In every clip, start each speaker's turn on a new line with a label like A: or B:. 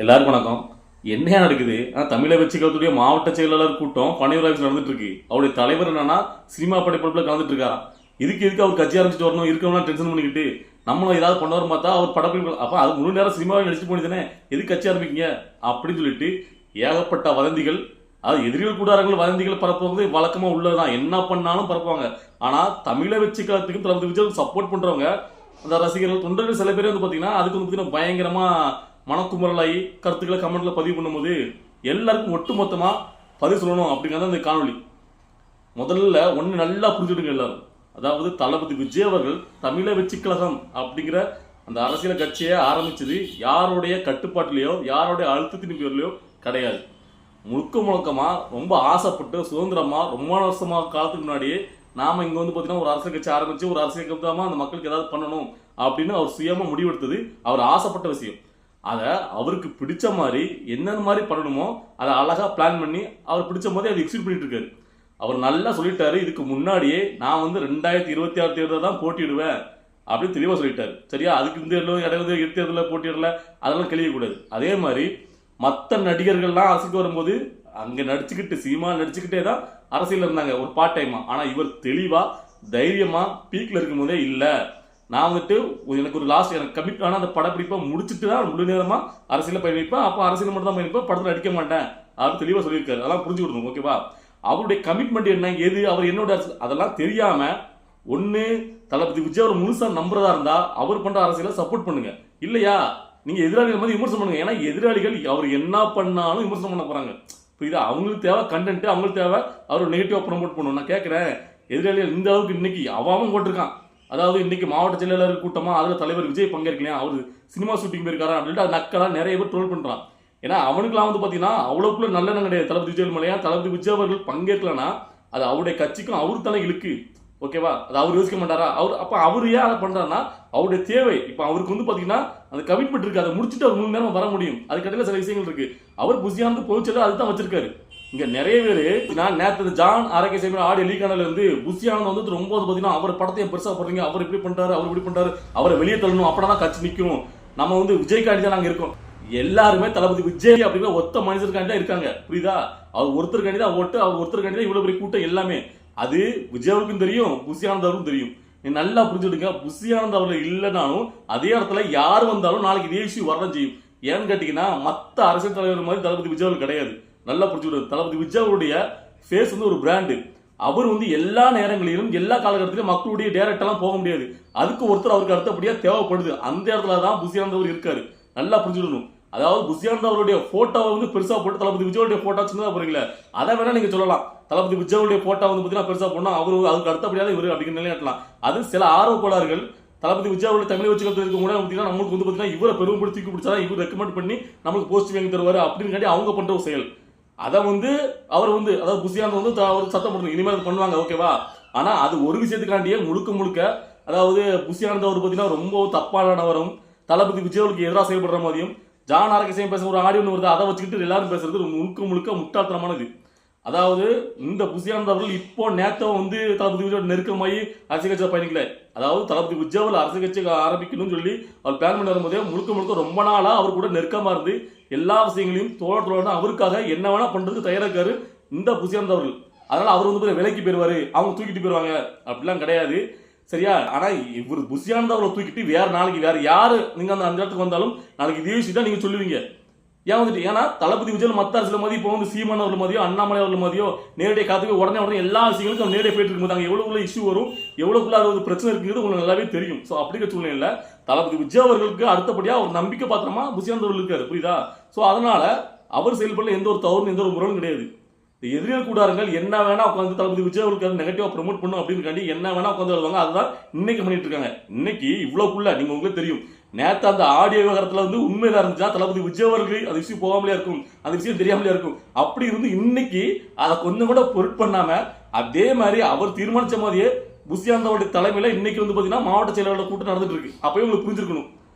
A: எல்லாருக்கும் வணக்கம். என்னையா நடக்குது? தமிழை வச்சுக்கிறதுடைய மாவட்ட செயலாளர் கூட்டம் பனையூர் ஆஃபீஸ் நடந்துட்டு இருக்கு. அவருடைய தலைவர் என்னன்னா சினிமா படைப்பில் கலந்துட்டு இருக்காராம். எதுக்கு அவர் கட்சி ஆரம்பிச்சுட்டு வரணும், இருக்கவனா டென்ஷன் பண்ணிக்கிட்டு நம்மளும் ஏதாவது பண்ண வரும் பார்த்தா அவர் படப்பில் அப்போ அது முழு நேரம் சினிமாவை நடிச்சுட்டு போனிதானே, எதுக்கு கட்சி ஆரம்பிக்கீங்க அப்படின்னு சொல்லிட்டு ஏகப்பட்ட வதந்திகள், அது எதிரிகள் கூடாரங்கள் வதந்திகள் பரப்புவது வழக்கமாக உள்ளதுதான். என்ன பண்ணாலும் பரப்புவாங்க. ஆனால் தமிழை வச்சுக்கிறதுக்கும் தளபதி விஜய் சப்போர்ட் பண்ணுறவங்க அந்த ரசிகர்கள் தொண்டர்கள் சில பேர் வந்து பார்த்தீங்கன்னா அதுக்கு வந்து பார்த்தீங்கன்னா பயங்கரமாக மனக்குமுறலாகி கருத்துக்களை கமெண்ட்ல பதிவு பண்ணும்போது எல்லாருக்கும் ஒட்டுமொத்தமா பதிவு சொல்லணும் அப்படிங்கிறத அந்த காணொலி. முதல்ல ஒன்று நல்லா புரிஞ்சுடுங்க எல்லாரும். அதாவது தளபதி விஜய் அவர்கள் தமிழை வெற்றி கழகம் அப்படிங்கிற அந்த அரசியல் கட்சியை ஆரம்பிச்சது யாருடைய கட்டுப்பாட்டிலையோ யாருடைய அழுத்தத்தின் பேர்லையோ கிடையாது. முழுக்க முழுக்கமா ரொம்ப ஆசைப்பட்டு சுதந்திரமா ரொம்ப வருஷமா காலத்துக்கு முன்னாடியே நாம இங்க வந்து பார்த்தீங்கன்னா ஒரு அரசியல் கட்சி ஆரம்பிச்சு ஒரு அரசியல் கட்சியமா அந்த மக்களுக்கு ஏதாவது பண்ணணும் அப்படின்னு அவர் சுயமா முடிவெடுத்தது அவர் ஆசைப்பட்ட விஷயம். அதை அவருக்கு பிடிச்ச மாதிரி என்னென்ன மாதிரி பண்ணணுமோ அதை அழகா பிளான் பண்ணி அவர் பிடிச்ச மாதிரி அதை எக்ஸிக்யூட் பண்ணிட்டு இருக்காரு. அவர் நல்லா சொல்லிட்டாரு, இதுக்கு முன்னாடியே நான் வந்து 2026 தேர்தல் தான் போட்டியிடுவேன் அப்படின்னு தெளிவாக சொல்லிட்டாரு. சரியா? அதுக்கு இந்த இடைவெளி தேர்தலில் போட்டியிடல அதெல்லாம் கழியக்கூடாது. அதே மாதிரி மற்ற நடிகர்கள்லாம் அரசுக்கு வரும்போது அங்கே நடிச்சுக்கிட்டு சினிமா நடிச்சுக்கிட்டே தான் அரசியல் இருந்தாங்க ஒரு பார்ட் டைமா. ஆனால் இவர் தெளிவா தைரியமா பீக்ல இருக்கும் போதே இல்லை, நான் வந்துட்டு எனக்கு ஒரு லாஸ்ட் எனக்கு கமிட் ஆனால் அந்த படப்பிடிப்பை முடிச்சுட்டு தான் முழு நேரமா அரசியல பயணிப்பேன், அப்போ அரசியல் மட்டும் தான் பயணிப்பேன், படத்தில் அடிக்க மாட்டேன் அப்படின்னு தெளிவாக சொல்லியிருக்காரு. அதெல்லாம் புரிஞ்சு கொடுக்கணும். ஓகேவா? அவருடைய கமிட்மெண்ட் என்ன, எது, அவர் என்னோட அதெல்லாம் தெரியாம ஒன்று தளபதி விஜய் அவர் முழுசா நம்புறதா இருந்தா அவர் பண்ற அரசியலை சப்போர்ட் பண்ணுங்க. இல்லையா நீங்க எதிராளிகள் மாதிரி விமர்சனம் பண்ணுங்க. ஏன்னா எதிராளிகள் அவர் என்ன பண்ணாலும் விமர்சனம் பண்ண போறாங்க. புரியுதா? அவங்களுக்கு தேவை கண்டென்ட், அவங்களுக்கு தேவை அவர் நெகட்டிவா ப்ரமோட் பண்ணணும். நான் கேட்கிறேன், எதிராளிகள் இந்த அளவுக்கு இன்னைக்கு அவாவும் போட்டிருக்கான். அதாவது இன்னைக்கு மாவட்ட செயலாளர் கூட்டமா அதுல தலைவர் விஜய் பங்கேற்கலையா, அவர் சினிமா ஷூட்டிங் போயிருக்காரா அப்படின்ட்டு அது நக்கலா நிறைய பேர் ட்ரோல் பண்றான். ஏன்னா அவனுக்குலாம் வந்து பாத்தீங்கன்னா அவ்வளவுக்குள்ள நல்லெண்ணம் கிடையாது. தளபதி விஜய் மலையா தளபதி விஜய் அவர்கள் பங்கேற்கலன்னா அது அவருடைய கட்சிக்கும் அவரு தலை இழுக்கு. ஓகேவா? அது அவர் யோசிக்க மாட்டாரா? அவர் அப்ப அவரு ஏன் அதை பண்றாருன்னா அவருடைய தேவை. இப்ப அவருக்கு வந்து பாத்தீங்கன்னா அந்த கமிட்மெண்ட் இருக்கு, அதை முடிச்சுட்டு அவர் 3 நேரம் வர முடியும். அதுக்கடையில சில விஷயங்கள் இருக்கு. அவர் புசியானது பொதுச்செயலர் அதுதான் வச்சிருக்காரு. இங்க நிறைய பேரு நான் நேற்று ஜான் ஆரோக்கிய சேவை ஆடியோ லீக் ஆனதுல இருந்து புசியானது வந்து ரொம்ப பாத்தீங்கன்னா அவர் படத்தையும் பெருசா போடுறீங்க, அவர் இப்படி பண்றாரு அவர் இப்படி பண்றாரு, அவரை வெளியே தள்ளணும், அப்பதான் கட்சி நிற்கும், நம்ம வந்து விஜய்காண்டி தான் நாங்க இருக்கோம். எல்லாருமே தளபதி விஜய் அப்படிங்கிற ஒத்த மனிதருக்காண்டி தான் இருக்காங்க. புரியுதா? அவர் ஒருத்தருக்காண்டி தான் ஓட்டு, அவர் ஒருத்தருக்காண்டி தான் இவ்வளவு பெரிய கூட்டம் எல்லாமே. அது விஜயாவுக்கும் தெரியும், புசியானந்தவருக்கும் தெரியும். நீ நல்லா புரிஞ்சுடுங்க. புசியானந்த் அவர்கள் இல்லைனாலும் அதே இடத்துல யார் வந்தாலும் நாளைக்கு இதே இஷ்யூ வரதான் செய்யும். ஏன்னு கேட்டீங்கன்னா மற்ற அரசியல் தலைவர் மாதிரி தளபதி விஜய் கிடையாது. நல்லா புரிஞ்சுக்கிட்டு, தளபதி விஜயாவுடைய ஃபேஸ் வந்து ஒரு பிராண்டு. அவர் வந்து எல்லா நேரங்களிலும் எல்லா காலகட்டத்திலும் மக்களுடைய டைரக்டெல்லாம் போக முடியாது. அதுக்கு ஒருத்தர் அவருக்கு அடுத்தபடியா தேவைப்படுது. அந்த இடத்துல தான் புசியானந்தவர் இருக்காரு. நல்லா புரிஞ்சுக்கணும். அதாவது புசியானந்த் அவருடைய போட்டோவை வந்து பெருசா போட்டு தளபதி விஜயோடைய போட்டோ சின்னதா போறீங்களா, அதை வேணா நீங்க சொல்லலாம். தளபதி விஜயோடைய போட்டோ வந்து பாத்தீங்கன்னா பெருசா போனா அவரு அதுக்கு அடுத்தபடியாக இவரு அப்படிங்கிற நிலையாட்டலாம். அது சில ஆர்வக்கோளாறுகள் தளபதி விஜயோட தமிழ் வச்சுக்கிறதுக்கு கூட பார்த்தீங்கன்னா நம்மளுக்கு வந்து பாத்தீங்கன்னா இவரை பெருமைப்படுத்தி பிடிச்சாதான் இவர் ரெக்கமெண்ட் பண்ணி நம்மளுக்கு போஸ்ட் வாங்கி தருவாரு அப்படின்னு அவங்க பண்ற ஒரு செயல். அதை வந்து அவர் வந்து அதாவது புசியானந்த் வந்து அவர் சத்தம் போடணும், இனிமேல் பண்ணுவாங்க. ஓகேவா? ஆனா அது ஒரு விஷயத்துக்காண்டியே முழுக்க முழுக்க அதாவது புசியானந்த் அவர் பாத்தீங்கன்னா ரொம்ப தப்பானவரும் தளபதி விஜயோருக்கு எதிராக செயல்படுற மாதிரியும் ஜான் ஆரோக்கியம் பேச ஒரு ஆடியோ வருது, அதை வச்சுக்கிட்டு எல்லாரும் பேசுறது முழுக்க முழுக்க முட்டாள்தனமானது. அதாவது இந்த புசியானந்த் அவர்கள் இப்போ நேத்தோ வந்து தளபதி விஜயோட நெருக்கமாகி அரசியல் கட்சியில் பயணிக்கல. அதாவது தளபதி விஜய் அரசியல் கட்சி ஆரம்பிக்கணும்னு சொல்லி அவர் பிளான் பண்ணி வரும்போதே முழுக்க முழுக்க ரொம்ப நாளா அவர் கூட நெருக்கமா இருந்து எல்லா விஷயங்களையும் தோழர் அவருக்காக என்ன வேணா பண்றதுக்கு தயாரா இருக்காரு இந்த புசியானந்த் அவர்கள். அதனால அவர் வந்து விலைக்கு போயிருவாரு, அவங்க தூக்கிட்டு போயிருவாங்க அப்படிலாம் கிடையாது. சரியா? ஆனா இவர் புசியானந்த் அவரை தூக்கிட்டு வேற நாளைக்கு வேற யாரு நீங்க அந்த இடத்துக்கு வந்தாலும் நாளைக்கு இதே விஷயம் தான் நீங்க சொல்லுவீங்க. ஏன் வந்துட்டு ஏன்னா தளபதி விஜய் மத்த அரசியல் மதியம் இப்போ வந்து சீமான் அவர்கள் மதியோ அண்ணாமலை அவர்கள் மதியோ நேரடியாக காத்துக்கு உடனே எல்லா விஷயங்களுக்கும் நேரடியாக போயிட்டு இருக்கும்போது அங்கே எவ்வளவுக்குள்ள இஷ்யூ வரும், எவ்வளவுக்குள்ள அது ஒரு பிரச்சனை இருக்குங்கிறது உங்களுக்கு நல்லாவே தெரியும். ஸோ அப்படிங்கிற சூழ்நிலையில தளபதி விஜய் அவர்களுக்கு அடுத்தபடியா ஒரு நம்பிக்கை பாத்திரமா புசியானந்த் அவர்கள் இருக்காரு. புரியுதா? ஸோ அதனால அவர் செயல்படல எந்த ஒரு தவறும் எந்த ஒரு முறையும் கிடையாது. எதிரியல் கூடாரங்கள் என்ன வேணா உட்காந்து தளபதி விஜய் அவர்களுக்கு நெகட்டிவா ப்ரமோட் பண்ணும் அப்படின்னு என்ன வேணா உட்காந்து வருவாங்க. அதுதான் இன்னைக்கு பண்ணிட்டு இருக்காங்க. இன்னைக்கு இவ்வளவுக்குள்ள நீங்க உங்களுக்கு தெரியும் நேற்று அந்த ஆடியோ விவகாரத்துல வந்து உண்மையில இருந்துச்சா தளபதி விஜய் அவர்கள் அது விஷயம் போகாமலே இருக்கும், அந்த விஷயம் தெரியாமலே இருக்கும். அப்படி இருந்து இன்னைக்கு அதை கொஞ்சம் கூட பொருட்பண்ணாம அதே மாதிரி அவர் தீர்மானிச்ச மாதிரியே புசியானந்தோட தலைமையில இன்னைக்கு வந்து பாத்தீங்கன்னா மாவட்ட செயலாளர் கூட்டம் நடந்துட்டு இருக்கு. அப்பயும் உங்களுக்கு புரிஞ்சிருக்கணும்,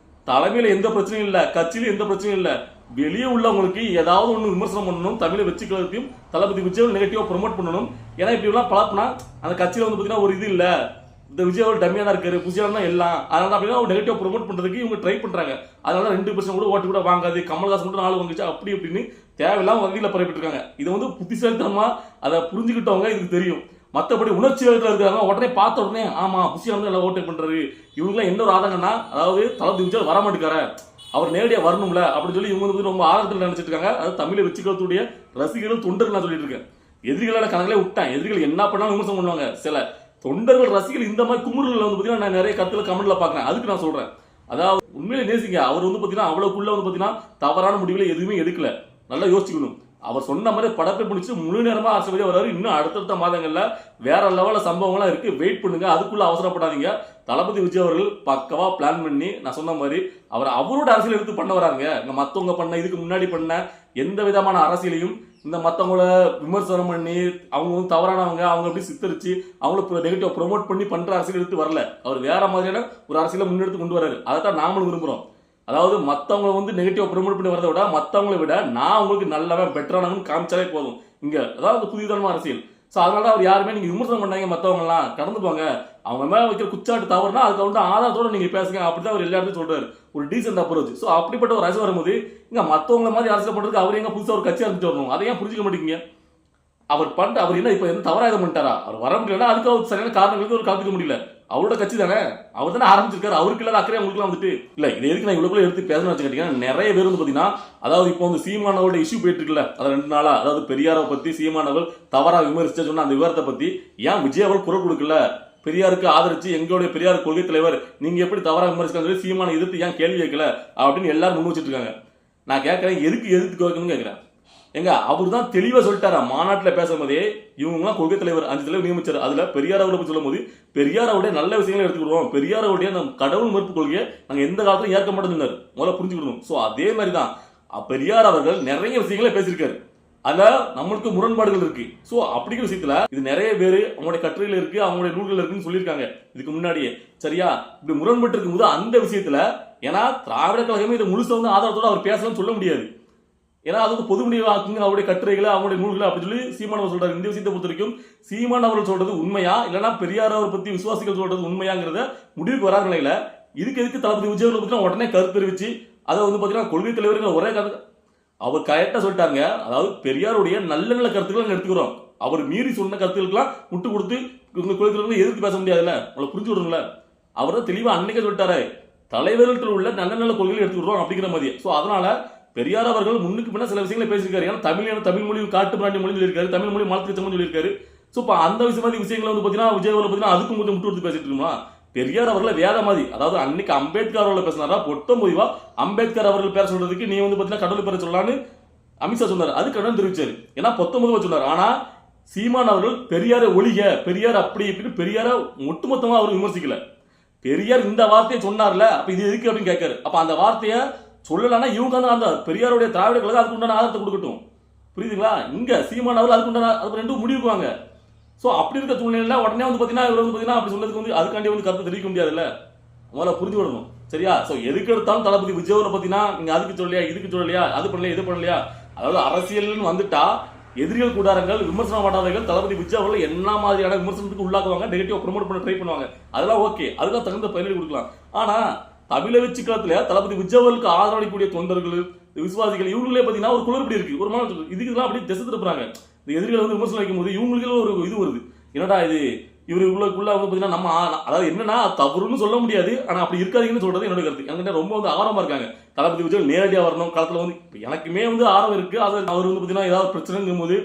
A: தலைமையில எந்த பிரச்சனையும் இல்ல, கட்சியில எந்த பிரச்சனையும் இல்ல, வெளியே உள்ளவங்களுக்கு ஏதாவது ஒன்று விமர்சனம் பண்ணணும், தமிழை வச்சுக்கிறதையும் தளபதி விஜய் நெகட்டிவா ப்ரொமோட் பண்ணணும். ஏன்னா இப்படி எல்லாம் பழப்பினா அந்த கட்சியில வந்து பாத்தீங்கன்னா ஒரு இது இல்ல, இந்த விஜய் அவர் டம்மியா தான் இருக்காரு, புசியானா எல்லாம், அதனால அப்படின்னா ஒரு நெகட்டிவ் ப்ரொமோட் பண்றதுக்கு இவங்க ட்ரை பண்றாங்க. அதனால 2% கூட ஓட்டு கூட வாங்காது, கமல்ஹாசன் மட்டும் 4 வாங்கிச்சு அப்படி இப்படின்னு தேவையில்லாம வகையில பரப்பிட்டு இருக்காங்க. இதை வந்து புத்திசாலித்தனமா அதை புரிஞ்சுக்கிட்டவங்க இதுக்கு தெரியும். மற்றபடி உணர்ச்சி இருக்கிறாங்க, உடனே பார்த்த உடனே ஆமா புசியா வந்து எல்லாம் ஓட்டு பண்றாரு, இவங்கெல்லாம் என்ன ஒரு ஆதங்கம்னா, அதாவது தளபதி விஜய் வர மாட்டேங்காரு, அவர் நேரடியாக வரணும்ல அப்படின்னு சொல்லி இவங்க வந்து ரொம்ப ஆதரத்தில் நினைச்சிட்டு இருக்காங்க. அது தமிழை வச்சுக்கிறதுடைய ரசிகர்கள் தொண்டர்கள் நான் சொல்லிட்டு இருக்கேன். எதிரிகளான கணக்கிலே விட்டேன், எதிரிகள் என்ன பண்ணாலும் விமர்சனம் பண்ணுவாங்க. சில தொண்டர்கள் ரசிகர்கள் இந்த மாதிரி குமுறுகள் வந்து பார்த்தீங்கன்னா நான் நிறைய கருத்துல கமெண்ட்ல பார்க்குறேன். அதுக்கு நான் சொல்றேன், அதாவது உண்மையிலே நேசிங்க. அவர் வந்து பார்த்தீங்கன்னா அவ்வளவுக்குள்ள வந்து பார்த்தீங்கன்னா தவறான முடிவுகளை எதுவுமே எடுக்கல, நல்லா யோசிக்கணும். அவர் சொன்ன மாதிரி படத்தை பிடிச்சி முழு நேரமா அரசியல் வராரு. இன்னும் அடுத்தடுத்த மாதங்கள்ல வேற லெவல சம்பவங்கள்லாம் இருக்கு, வெயிட் பண்ணுங்க, அதுக்குள்ள அவசரப்படாதீங்க. தளபதி விஜய் அவர்கள் பக்கவா பிளான் பண்ணி நான் சொன்ன மாதிரி அவரோட அரசியல் எடுத்து பண்ண வராங்க. இங்க மத்தவங்க பண்ண இதுக்கு முன்னாடி பண்ண எந்த விதமான அரசியலையும் இந்த மத்தவங்கள விமர்சனம் பண்ணி அவங்க வந்து தவறானவங்க அவங்க எப்படி சித்தரிச்சு அவங்கள நெகட்டிவ் ப்ரொமோட் பண்ணி பண்ற அரசியல் எடுத்து வரல. அவர் வேற மாதிரியான ஒரு அரசியலை முன்னெடுத்து கொண்டு வராரு. அதைத்தான் நாமளும் விரும்புறோம். அதாவது மத்தவங்க வந்து நெகட்டிவ் ப்ரொமோட் பண்ணி வரதை விட மத்தவங்களை விட நான் உங்களுக்கு நல்லவன் பெட்டரானவன் காமிச்சாலே போதும். இங்க அதாவது புதிதான அரசியல். ஸோ அதனால அவர் யாருமே நீங்க விமர்சனம் பண்ணாங்க, மற்றவங்க எல்லாம் கடந்து போங்க, அவங்க மேல வைக்கிற குச்சாட்டு தவறுனா அதுக்கு வந்து ஆதாரத்தோட நீங்க பேசுங்க, அப்படிதான் அவர் எல்லா இடத்தையும் சொல்றாரு. ஒரு டீசென்ட் அப்ரோச். ஸோ அப்படிப்பட்ட ஒரு அரசு வரும்போது இங்க மற்றவங்க மாதிரி அரசியல் பண்றதுக்கு அவர் எங்க புதுசாக ஒரு கட்சி ஆரம்பிச்சு வரணும், அதை ஏன் புரிஞ்சுக்க மாட்டேங்க? அவர் என்ன இப்ப எந்த தவறா எதுவும் பண்ணிட்டாரா? அவர் வர முடியல, அதுக்கு அவர் சரியான காரணங்களுக்கு ஒரு கலந்துக்க முடியல. அவரோட கட்சி தானே, அவர் தானே ஆரம்பிச்சிருக்காரு, அவருக்கு இல்லாத அக்கறை அவங்களுக்கு வந்துட்டு இல்ல. இதை எதுக்கு நான் இவ்வளவு எடுத்து பேசணும்னு வச்சுக்கிட்டீங்கன்னா, நிறைய பேர் வந்து பாத்தீங்கன்னா, அதாவது இப்போ வந்து சீமானவரோட இஷ்யூ போயிட்டு இருக்குல்ல, அது 2 நாளா, அதாவது பெரியாரை பத்தி சீமானவர் தவறா விமர்சிச்ச சொன்ன அந்த விவரத்தை பத்தி ஏன் விஜய் அவர்கள் குரல் கொடுக்கல, பெரியாருக்கு ஆதரிச்சு எங்களுடைய பெரியார் கொள்கை தலைவர் நீங்க எப்படி தவறா விமர்சிக்க சீமான எதிர்த்து ஏன் கேள்வி கேட்கல அப்படின்னு எல்லாரும் முன் வச்சுட்டு இருக்காங்க. நான் கேட்கறேன், எதுக்கு எதிர்த்து கேட்கணும்னு கேட்கிறேன். எங்க அவர் தான் தெளிவா சொல்லிட்டாரா மாநாட்டில் பேசும்போதே, இவங்கலாம் கொள்கை தலைவர் 5 தலைவர் நியமிச்சார். அதுல பெரியார் அவரை சொல்லும் போது பெரியாரோடைய நல்ல விஷயங்களை எடுத்துக்கிடுவோம், பெரியாரோடைய கடவுள் மறுப்பு கொள்கையை நாங்க எந்த காலத்திலும் ஏற்க மாட்டோம்னு முதல்ல புரிஞ்சுக்கணும். ஸோ அதே மாதிரி தான் பெரியார் அவர்கள் நிறைய விஷயங்களை பேசியிருக்காரு, அதுல நம்மளுக்கு முரண்பாடுகள் இருக்கு. ஸோ அப்படிங்கிற விஷயத்துல இது நிறைய பேர் அவங்களுடைய கட்டுரையில இருக்கு, அவங்களுடைய நூல்கள் இருக்குன்னு சொல்லியிருக்காங்க இதுக்கு முன்னாடியே. சரியா? இப்படி முரண்பட்டு இருக்கும்போது அந்த விஷயத்துல, ஏன்னா திராவிட கழகமே இதை முழுசா வந்து ஆதாரத்தோட அவர் பேசலாம்னு சொல்ல முடியாது. ஏன்னா அது வந்து பொது முடிவாக்குங்க அவருடைய கட்டுரைகளை அவங்களுடைய நூல்களை அப்படி சொல்லி சீமானவர் சொல்றாரு. இந்த விஷயத்தை பொறுத்த வரைக்கும் சீமானவர்கள் சொல்றது உண்மையா இல்லைன்னா பெரியார் அவர் பத்தி விசுவாசிகள் சொல்றது உண்மையாங்கிறத முடிவுக்கு வராத நிலையில இதுக்கு எதுக்கு தளபதி விஜய் பத்தி உடனே கருத்து தெரிவிச்சு அதை வந்து பாத்தீங்கன்னா கொள்கை தலைவர்கள் ஒரே கருத்து அவர் கரெக்டா சொல்லிட்டாங்க. அதாவது பெரியாருடைய நல்ல நல்ல கருத்துக்களை நாங்கள் எடுத்துக்கிறோம், அவர் மீறி சொன்ன கருத்துக்களுக்கெல்லாம் முட்டு கொடுத்து கொள்கை தலைவர்களை எதிர்த்து பேச முடியாதுல்ல, உங்களை புரிஞ்சு விடுங்கள. அவர் தான் தெளிவா அன்னைக்கே சொல்லிட்டாரு, தலைவர்கள் உள்ள நல்ல நல்ல கொள்கைகளை எடுத்துக்கிறோம் அப்படிங்கிற மாதிரி. ஸோ அதனால பெரியார் அவர்கள் முன்னுக்கு பின்னா சில விஷயங்களை பேசியிருக்காரு. ஏன்னா தமிழ் மொழி காட்டு பிராண்டி மொழி சொல்லியிருக்காரு, தமிழ் மொழி மாலத்திற்கு சொல்லியிருக்காரு. ஸோ இப்போ அந்த விஷயங்களை வந்து பார்த்தீங்கன்னா விஜய் அவர்கள் பார்த்தீங்கன்னா அதுக்கும் கொஞ்சம் முட்டு கொடுத்து பேசிட்டு இருக்கோமா? பெரியார் அவர்களை வேற மாதிரி, அதாவது அன்னைக்கு அம்பேத்கர் அவர்களை பேசினாரா பொட்ட முடிவா அம்பேத்கர் அவர்கள் பேர சொல்றதுக்கு நீ வந்து பார்த்தீங்கன்னா கடவுள் பேர சொல்லலான்னு அமித்ஷா சொன்னார், அது கடன் தெரிவிச்சாரு. ஏன்னா 19 சொன்னார். ஆனா சீமான் அவர்கள் பெரியாரை ஒழிக, பெரியார் அப்படி இப்படின்னு பெரியார ஒட்டுமொத்தமா அவர் விமர்சிக்கல. பெரியார் இந்த வார்த்தையை சொன்னார்ல, அப்ப இது எதுக்கு அப்படின்னு கேட்காரு. அப்ப அந்த வார்த்தையை சொல்லலன்னா இவங்க வந்து அந்த பெரியாருடைய திராவிட கழகம் அதுக்கு உண்டான ஆதரத்தை கொடுக்கட்டும், புரியுதுங்களா? இங்க சீமான் அவர்கள் அதுக்கு உண்டான அது ரெண்டும் முடிவுக்குவாங்க. ஸோ அப்படி இருக்க சூழ்நிலையில உடனே வந்து பார்த்தீங்கன்னா இவர் வந்து பார்த்தீங்கன்னா அப்படி சொன்னதுக்கு வந்து அதுக்காண்டி வந்து கருத்து தெரிவிக்க முடியாதுல்ல, முதல்ல புரிஞ்சு விடணும். சரியா? ஸோ எதுக்கு எடுத்தாலும் தளபதி விஜய் அவரை பார்த்தீங்கன்னா நீங்க அதுக்கு சொல்லலையா இதுக்கு சொல்லலையா அது பண்ணலையா இது பண்ணலையா, அதாவது அரசியல்னு வந்துட்டா எதிரிகள் கூடாரங்கள் விமர்சனம் பண்ணாதவர்கள் தளபதி விஜய் அவர்கள் என்ன மாதிரியான விமர்சனத்துக்கு உள்ளாக்குவாங்க, நெகட்டிவ் ப்ரொமோட் பண்ண ட்ரை பண்ணுவாங்க, அதெல்லாம் ஓகே, அதுக்காக தகுந்த பயிற்சி கொடுக்கலாம். ஆனா தமிழை வச்சு காலத்துல தளபதி விஜய் அவர்களுக்கு ஆதரவளிக்கக்கூடிய தொண்டர்கள் விசுவாசிகள் இவங்களே பாத்தீங்கன்னா ஒரு குளறுபடி இருக்கு, ஒரு மாதிரி இதுக்கெல்லாம் அப்படி திசை திருப்புறாங்க. இந்த எதிரிகளை வந்து விமர்சனம் வைக்கும் போது இவங்களுக்கு ஒரு இது வருது, என்னடா இது இவரு உள்ளக்குள்ள வந்து பாத்தீங்கன்னா நம்ம அதாவது என்னன்னா தவறுன்னு சொல்ல முடியாது, ஆனா அப்படி இருக்காதீங்கன்னு சொல்றது என்னோட கருத்து. என்கிட்ட ரொம்ப வந்து ஆர்வமா இருக்காங்க தளபதி விஜய் நேரடியா வரணும் காலத்துல வந்து. எனக்குமே வந்து ஆர்வம் இருக்கு, அது அவர் வந்து பாத்தீங்கன்னா ஏதாவது பிரச்சனைங்கும் போது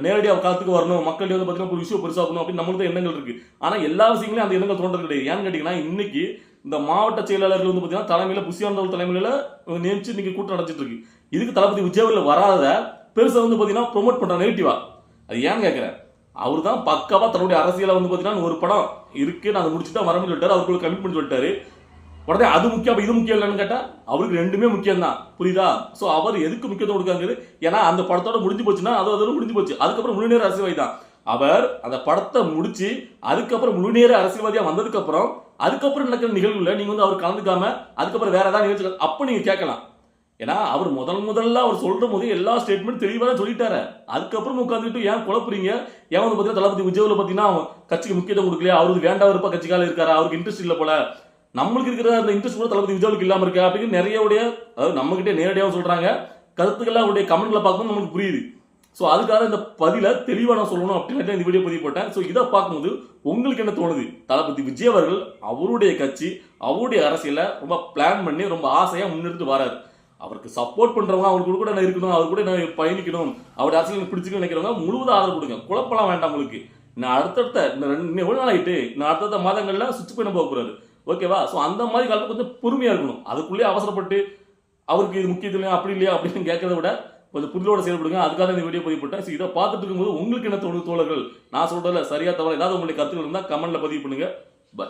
A: நேரடியா காலத்துக்கு வரணும், மக்கள் வந்து பாத்தீங்கன்னா ஒரு விஷயம் பெருசாகணும் அப்படின்னு நம்மளுக்கு எண்ணங்கள் இருக்கு. ஆனா எல்லா விஷயங்களையும் அந்த எண்ணங்கள் தோன்றது கிடையாது. ஏன்னு கேட்டீங்கன்னா இன்னைக்கு இந்த மாவட்ட செயலாளர்கள் வந்து பாத்தீங்கன்னா தலைமையில புசியானவர்கள் தலைமையில நியமிச்சு இன்னைக்கு கூட்டம் நடந்துட்டு இருக்கு. இதுக்கு தளபதி விஜய் வராத பெருசா வந்து பாத்தீங்கன்னா ப்ரொமோட் பண்ற நெகட்டிவா, அது ஏன்னு கேட்கிறேன். அவர் தான் பக்காவா தன்னுடைய அரசியலை வந்து பாத்தீங்கன்னா ஒரு படம் இருக்கு நான் அதை முடிச்சுட்டு வரணும்னு சொல்லிட்டாரு, அவருக்கு கமிட்மெண்ட் சொல்லிட்டாரு. உடனே அது முக்கியம் இது முக்கியம் இல்லைன்னு கேட்டா அவருக்கு ரெண்டுமே முக்கியம் தான், புரியுதா? சோ அவர் எதுக்கு முக்கியத்துவம் கொடுக்காங்க, ஏன்னா அந்த படத்தோட முடிஞ்சு போச்சுன்னா அதோட முடிஞ்சு போச்சு, அதுக்கப்புறம் முழு நேர அரசியல்வாதி தான் அவர். அந்த படத்தை முடிச்சு அதுக்கப்புறம் முழு நேர அரசியல்வாதியா வந்ததுக்கு அப்புறம் அதுக்கப்புறம் நடக்கிற நிகழ்வுல நீங்க வந்து அவர் கலந்துக்காம அதுக்கப்புறம் வேற ஏதாவது நிகழ்ச்சி அப்ப நீங்க கேட்கலாம். ஏன்னா அவர் முதல்ல அவர் சொல்ற போது எல்லா ஸ்டேட்மெண்ட் தெளிவாக தான் சொல்லிட்டாரு. அதுக்கப்புறம் உட்காந்துட்டு ஏன் குழப்புறீங்க? ஏன் வந்து பார்த்தீங்கன்னா தளபதி விஜய்ல பார்த்தீங்கன்னா கட்சிக்கு முக்கியத்துவம் கொடுக்கலையா, அவருக்கு வேண்டாம் இருப்பா கட்சிக்கால இருக்காரா, அவருக்கு இன்ட்ரெஸ்ட் இல்லை போல, நம்மளுக்கு இருக்கிற அந்த இன்ட்ரெஸ்ட் கூட தளபதி விஜய்க்கு இல்லாம இருக்கா அப்படின்னு நிறைய அதாவது நம்ம கிட்டே நேரடியாக சொல்றாங்க. கருத்துக்கள் அவருடைய கமெண்ட்ல பார்க்கும்போது நமக்கு புரியுது. ஸோ அதுக்காக இந்த பதில தெளிவாக நான் சொல்லணும் அப்படின்னு இந்த வீடியோ பதிவு போட்டேன். ஸோ இதை பார்க்கும்போது உங்களுக்கு என்ன தோணுது? தளபதி விஜய் அவர்கள் அவருடைய கட்சி அவருடைய அரசியலை ரொம்ப பிளான் பண்ணி ரொம்ப ஆசையாக முன்னெடுத்து வராரு. அவருக்கு சப்போர்ட் பண்றவங்க அவருக்கு கூட நான் இருக்கணும், அவர் கூட நான் பயணிக்கணும், அவருடைய அரசியல் எனக்கு பிடிச்சிக்கணும்னு நினைக்கிறவங்க முழுவதும் ஆதரவு கொடுங்க. குழப்பலாம் வேண்டாம் உங்களுக்கு. நான் அடுத்தடுத்த இந்த எவ்வளவு நாள் ஆயிட்டு நான் அடுத்தடுத்த மாதங்கள்ல சுற்றி பண்ண போக போறாரு. ஓகேவா? ஸோ அந்த மாதிரி காலத்தில் கொஞ்சம் பொறுமையா இருக்கணும். அதுக்குள்ளேயே அவசரப்பட்டு அவருக்கு இது முக்கியத்துவம் இல்லையா அப்படி இல்லையா அப்படின்னு கேட்கறத விட கொஞ்சம் புரிதலோட செயல்படுங்க. அதுக்காக இந்த வீடியோ பதிவு போட்டேன். ஸோ இதை பார்த்துட்டு இருக்கும்போது உங்களுக்கு என்ன தோணுது தோழர்கள்? நான் சொல்றதுல சரியா தவிர ஏதாவது உங்களுடைய கருத்துக்கள் இருந்தால் கமெண்ட்ல பதிவு பண்ணுங்க. பை.